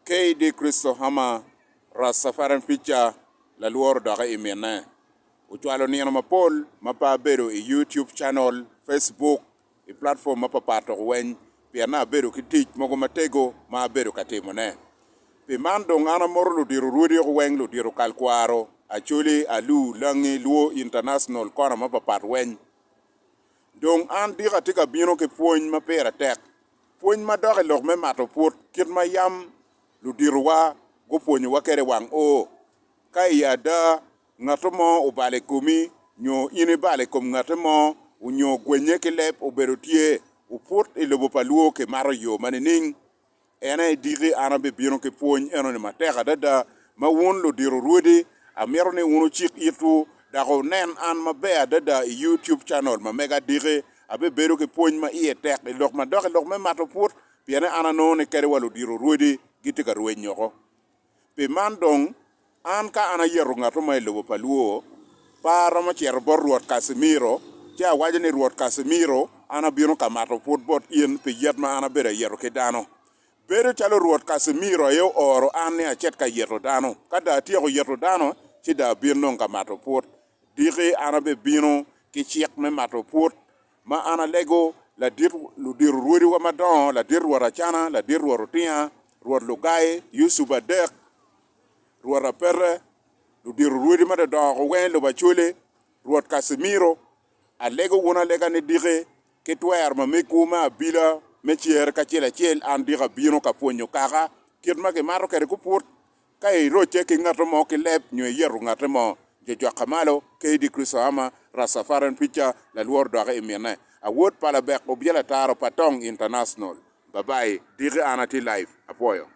KD Kristo Hama Rasafaran Picha la luor daga imene. Uchwalo ni na mapol mapabero i YouTube channel, Facebook, i platform mapapato wen pia na bero kitich mogo matego ma bero katimo ne. Pi mando ngana morlo diru rudi wen lo diru kalkwaro achuli alu langi luo international kona mapapat wen. Dong an diga tika bino ke puony mapera tek. Puony madoke lok me mato put kit mayam lu diruwa go puony wakere wang o. Kai ada ngatomo ubale kumi nyo ini bale kum ngatomo unyo gwenye ke lep uberutie uput ilobo paluo ke maro yo manining. Ena digi ana be bino ke puony eno ni mateka dada ma wun lu diru rudi amero ne unu chik itu dago nen an mabea dada YouTube channel ma mega digi abe beru ke puony ma iye tek ilok ma doke lok me mato put piene ana no ne kere walu diru rudi giti ka ruwe nyoko. Pi mandong an ka ana yeru ngato ma ilobo paluo para ma chier bor ruot Casimiro chia wajani ruot Casimiro ana bino ka mato put bot ien pi yet ma ana bere yeru ke dano. Bere chalo ruot Casimiro yo oro an ne achet ka yeru dano. Kada tiyo yeru dano chi da bino ka mato put. Digi ana be bino ki chiek me mato put ma ana lego la dir lu dir ruodi wa madon la dir ruora chana la dir ruora tia ruor lugai yusuba dek ruora perre lu dir ruodi ma da ko wen lo bachule ruot Casimiro a lego wona lega ne dire ke twer ma me kuma bila me chier ka chela chel an dira bino ka ponyo kaka kit ma ke maro kere ku put kai roche ke ngato mo ke lep nyo yeru ngato mo je jo kamalo KD Kristo Hama Rasafaran Picha la luor daga imene a word pala bek obiela taro patong international. Bye bye, diri anati live apoyo.